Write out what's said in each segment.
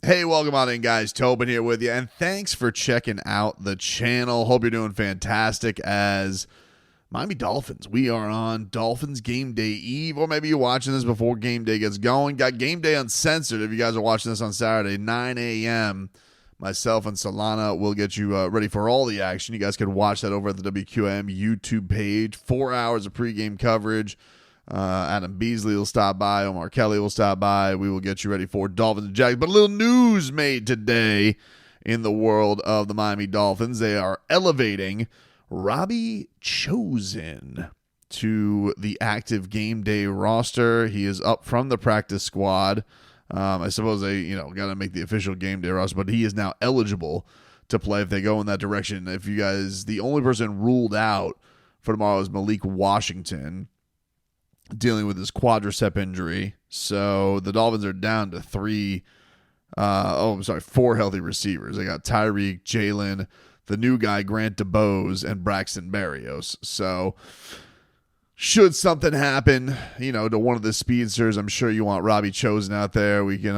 Hey, welcome on in, guys. Tobin here with you, and thanks for checking out the channel. Hope you're doing fantastic as Miami Dolphins. We are on Dolphins Game Day Eve, or maybe you're watching this before Game Day gets going. Got Game Day Uncensored if you guys are watching this on Saturday, 9 a.m. Myself and Solana will get you ready for all the action. You guys can watch that over at the WQM YouTube page. 4 hours of pregame coverage. Adam Beasley will stop by. Omar Kelly will stop by. We will get you ready for Dolphins and Jags. But a little news made today in the world of the Miami Dolphins. They are elevating Robby Chosen to the active game day roster. He is up from the practice squad. I suppose they, got to make the official game day roster, but he is now eligible to play if they go in that direction. If you guys, the only person ruled out for tomorrow is Malik Washington, dealing with his quadricep injury. So the Dolphins are down to four healthy receivers. They got Tyreek, Jalen, the new guy, Grant DeBose, and Braxton Berrios. So should something happen, to one of the speedsters, I'm sure you want Robby Chosen out there. We can,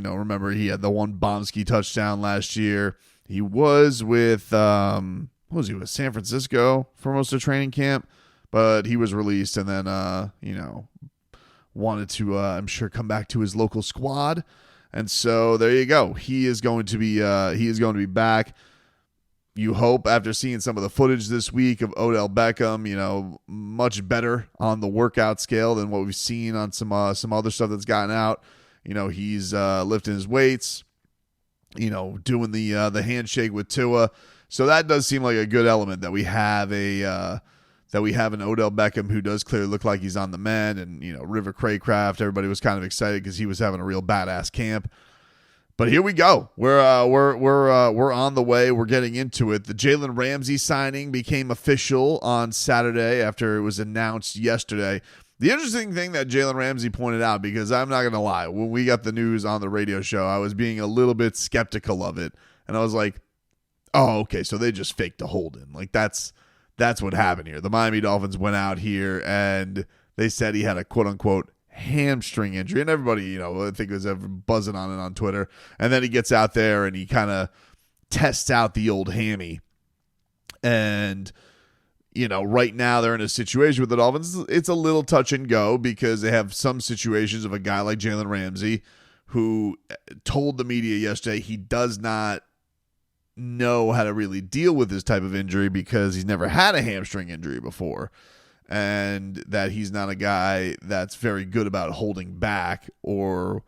remember he had the one Bomsky touchdown last year. He was with, San Francisco for most of training camp. But he was released and then, wanted to, I'm sure, come back to his local squad. And so there you go. He is going to be back. You hope, after seeing some of the footage this week of Odell Beckham, much better on the workout scale than what we've seen on some other stuff that's gotten out. He's lifting his weights, doing the handshake with Tua. So that does seem like a good element that we have an Odell Beckham who does clearly look like he's on the mend, and River Craycraft. Everybody was kind of excited because he was having a real badass camp. But here we go. We're on the way. We're getting into it. The Jalen Ramsay signing became official on Saturday after it was announced yesterday. The interesting thing that Jalen Ramsay pointed out, because I'm not gonna lie, when we got the news on the radio show, I was being a little bit skeptical of it, and I was like, "Oh, okay, so they just faked a hold in. Like that's what happened here." The Miami Dolphins went out here and they said he had a quote-unquote hamstring injury. And everybody, I think was ever buzzing on it on Twitter. And then he gets out there and he kind of tests out the old hammy. And, right now they're in a situation with the Dolphins. It's a little touch and go because they have some situations of a guy like Jalen Ramsey who told the media yesterday he does not know how to really deal with this type of injury because he's never had a hamstring injury before, and that he's not a guy that's very good about holding back or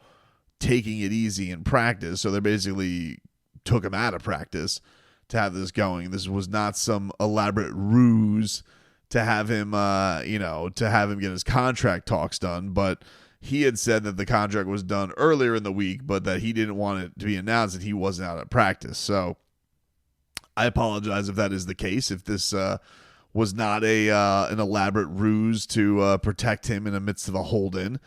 taking it easy in practice. So they basically took him out of practice to have this going. This was not some elaborate ruse to have him, get his contract talks done, but he had said that the contract was done earlier in the week, but that he didn't want it to be announced that he wasn't out at practice. So I apologize if that is the case, if this was not an elaborate ruse to protect him in the midst of a hold-in,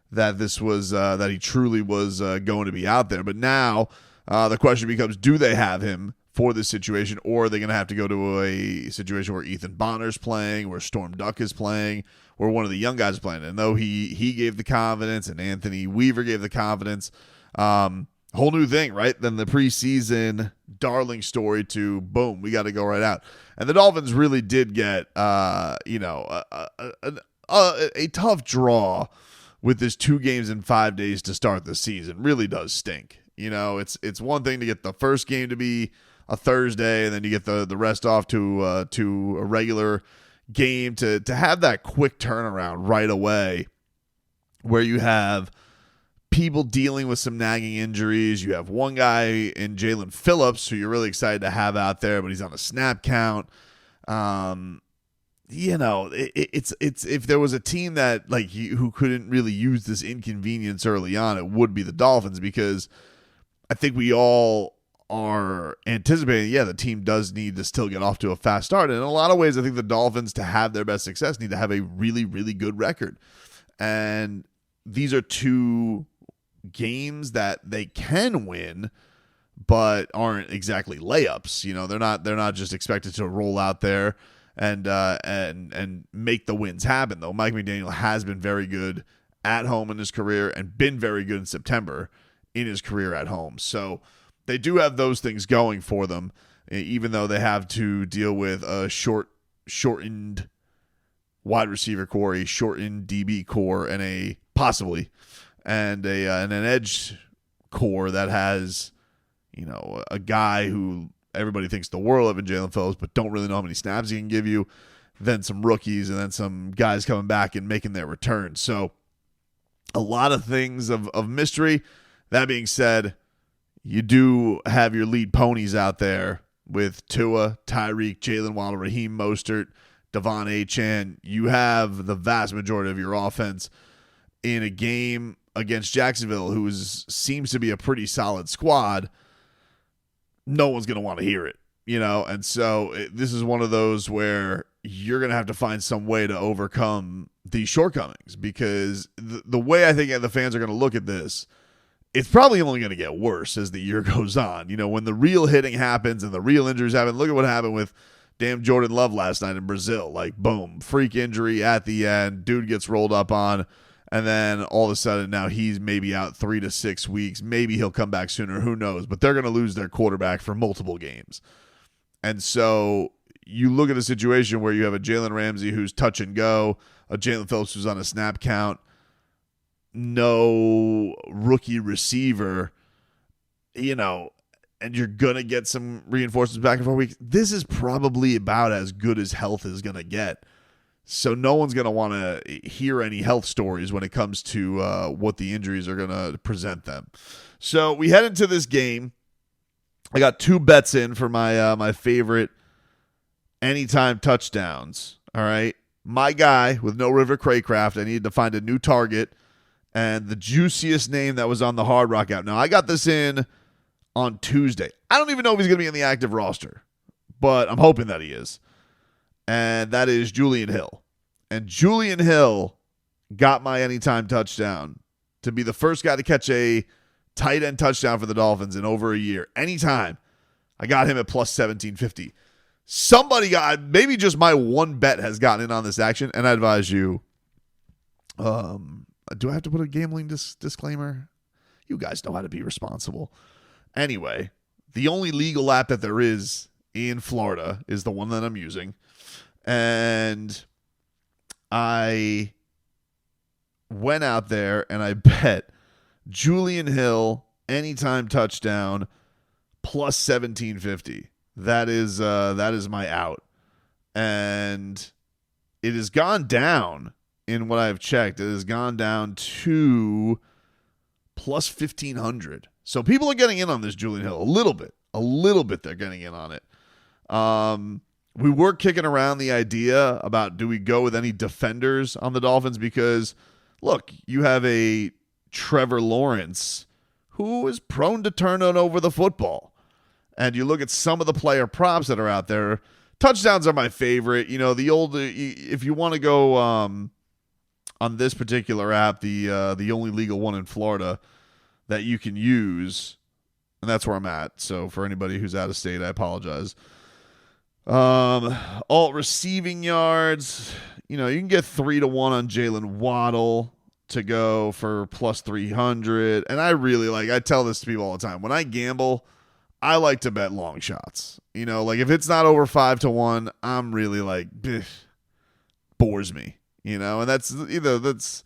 that this was that he truly was going to be out there. But now the question becomes, do they have him for this situation, or are they going to have to go to a situation where Ethan Bonner's playing, where Storm Duck is playing, or one of the young guys is playing? And though he gave the confidence and Anthony Weaver gave the confidence, whole new thing, right? Then the preseason darling story to boom, we got to go right out. And the Dolphins really did get, a tough draw with this 2 games in 5 days to start the season. Really does stink. It's one thing to get the first game to be a Thursday, and then you get the rest off to a regular game. To have that quick turnaround right away, where you have people dealing with some nagging injuries. You have one guy in Jalen Phillips who you're really excited to have out there, but he's on a snap count. It's if there was a team that who couldn't really use this inconvenience early on, it would be the Dolphins, because I think we all are anticipating, the team does need to still get off to a fast start. And in a lot of ways, I think the Dolphins, to have their best success, need to have a really, really good record. And these are 2 games that they can win, but aren't exactly layups. They're not just expected to roll out there and make the wins happen, though. Mike McDaniel has been very good at home in his career and been very good in September in his career at home. So they do have those things going for them, even though they have to deal with a shortened wide receiver core, a shortened DB core, and an edge core that has, a guy who everybody thinks the world of in Jalen Phillips, but don't really know how many snaps he can give you. Then some rookies, and then some guys coming back and making their return. So a lot of things of mystery. That being said, you do have your lead ponies out there with Tua, Tyreek, Jalen Waddle, Raheem Mostert, Devon Achane. You have the vast majority of your offense in a game against Jacksonville, who seems to be a pretty solid squad. No one's going to want to hear it, and so this is one of those where you're going to have to find some way to overcome these shortcomings, because the way I think the fans are going to look at this, it's probably only going to get worse as the year goes on. When the real hitting happens and the real injuries happen, look at what happened with damn Jordan Love last night in Brazil. Like, boom, freak injury at the end, dude gets rolled up on, and then all of a sudden now he's maybe out 3 to 6 weeks. Maybe he'll come back sooner, who knows, but they're going to lose their quarterback for multiple games. And so you look at a situation where you have a Jalen Ramsey who's touch and go, a Jalen Phillips who's on a snap count, no rookie receiver, and you're going to get some reinforcements back in 4 weeks. This is probably about as good as health is going to get. So no one's going to want to hear any health stories when it comes to what the injuries are going to present them. So we head into this game. I got 2 bets in for my favorite anytime touchdowns. All right. My guy with no River Craycraft, I needed to find a new target, and the juiciest name that was on the Hard Rock app. Now, I got this in on Tuesday. I don't even know if he's going to be in the active roster, but I'm hoping that he is. And that is Julian Hill. And Julian Hill got my anytime touchdown to be the first guy to catch a tight end touchdown for the Dolphins in over a year. Anytime. I got him at plus 1750. Somebody got, maybe just my one bet has gotten in on this action, and I advise you, do I have to put a gambling disclaimer? You guys know how to be responsible. Anyway, the only legal app that there is in Florida is the one that I'm using. And I went out there and I bet Julian Hill anytime touchdown plus 1750. That is my out. And it has gone down in what I've checked. It has gone down to plus 1500. So people are getting in on this Julian Hill a little bit. They're getting in on it. We were kicking around the idea about, do we go with any defenders on the Dolphins? Because look, you have a Trevor Lawrence who is prone to turning over the football. And you look at some of the player props that are out there. Touchdowns are my favorite. If you want to go on this particular app, the only legal one in Florida that you can use, and that's where I'm at. So for anybody who's out of state, I apologize. All receiving yards, you can get 3-1 on Jalen Waddle to go for plus 300. And I tell this to people all the time. When I gamble, I like to bet long shots. If it's not over 5-1, I'm really like, bores me, and that's that's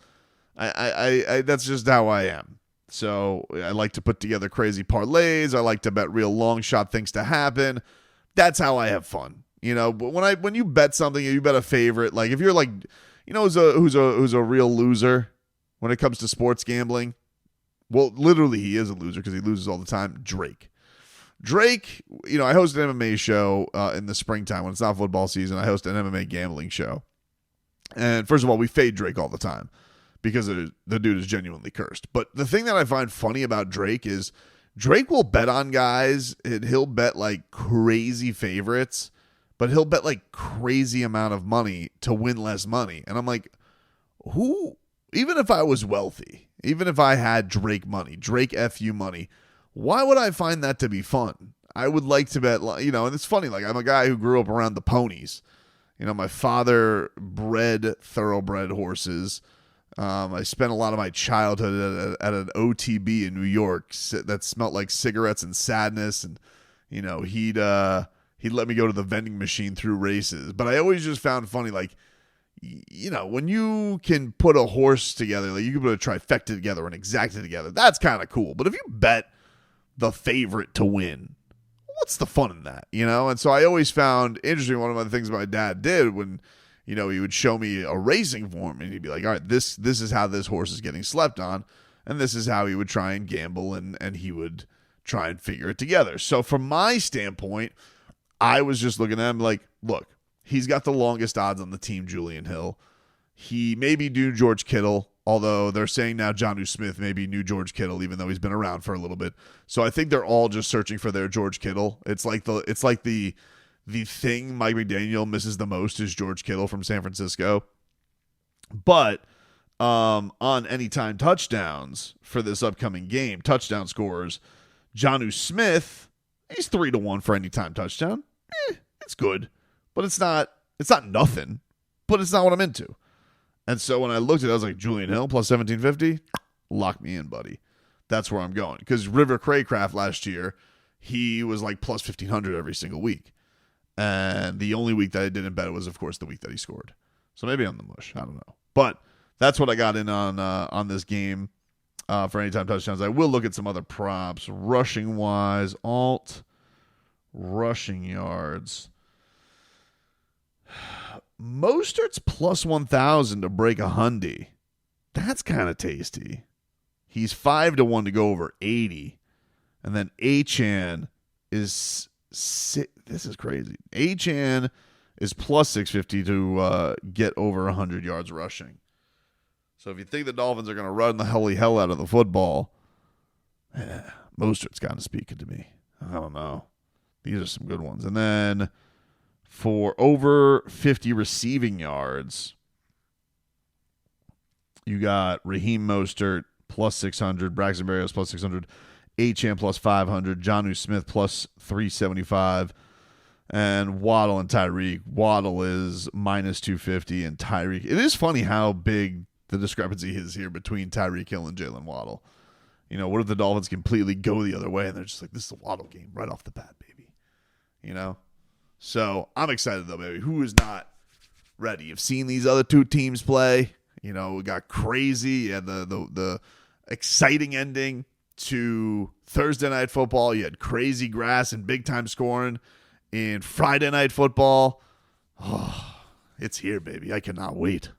just how I am. So I like to put together crazy parlays. I like to bet real long shot things to happen. That's how I have fun. But when you bet something, you bet a favorite. Like if you're like, who's a real loser when it comes to sports gambling? Well, literally he is a loser because he loses all the time. Drake, I host an MMA show in the springtime when it's not football season. I host an MMA gambling show. And first of all, we fade Drake all the time because the dude is genuinely cursed. But the thing that I find funny about Drake is Drake will bet on guys, and he'll bet like crazy favorites, but he'll bet like crazy amount of money to win less money. And I'm like, even if I was wealthy, even if I had Drake money, Drake FU money, why would I find that to be fun? I would like to bet, and it's funny, like I'm a guy who grew up around the ponies. My father bred thoroughbred horses. I spent a lot of my childhood at an OTB in New York that smelled like cigarettes and sadness, and he'd let me go to the vending machine through races. But I always just found funny, like, when you can put a horse together, like you can put a trifecta together, an exacta together, that's kind of cool. But if you bet the favorite to win, what's the fun in that? And so I always found interesting, one of the things my dad did when he would show me a racing form, and he'd be like, all right, this is how this horse is getting slept on, and this is how he would try and gamble, and he would try and figure it together. So from my standpoint, I was just looking at him like, look, he's got the longest odds on the team, Julian Hill. He may be new George Kittle, although they're saying now Jonnu Smith may be new George Kittle, even though he's been around for a little bit. So I think they're all just searching for their George Kittle. It's like the thing Mike McDaniel misses the most is George Kittle from San Francisco. But on anytime touchdowns for this upcoming game, touchdown scorers, Jonnu Smith, he's 3-1 for anytime touchdown. It's good, but it's not nothing, but it's not what I'm into. And so when I looked at it, I was like, Julian Hill plus 1750, lock me in, buddy. That's where I'm going. Because River Craycraft last year, he was like plus 1500 every single week. And the only week that I didn't bet was, of course, the week that he scored. So maybe I'm the mush. I don't know. But that's what I got in on this game for anytime touchdowns. I will look at some other props. Rushing-wise, rushing yards. Mostert's plus 1,000 to break 100. That's kind of tasty. He's 5-1 to go over 80. And then Achane is... This is crazy. Achane is plus 650 to get over 100 yards rushing. So if you think the Dolphins are going to run the holy hell out of the football, Mostert's kind of speaking to me. I don't know. These are some good ones. And then for over 50 receiving yards, you got Raheem Mostert plus 600, Braxton Berrios plus 600, Achane plus 500, Jonnu Smith plus 375, and Waddle and Tyreek. Waddle is minus 250, and Tyreek. It is funny how big the discrepancy is here between Tyreek Hill and Jalen Waddle. What if the Dolphins completely go the other way, and they're just like, this is a Waddle game right off the bat, baby. So I'm excited, though, baby. Who is not ready? You've seen these other two teams play. We got crazy. You had the exciting ending to Thursday Night Football. You had crazy grass and big-time scoring in Friday Night Football. Oh, it's here, baby. I cannot wait.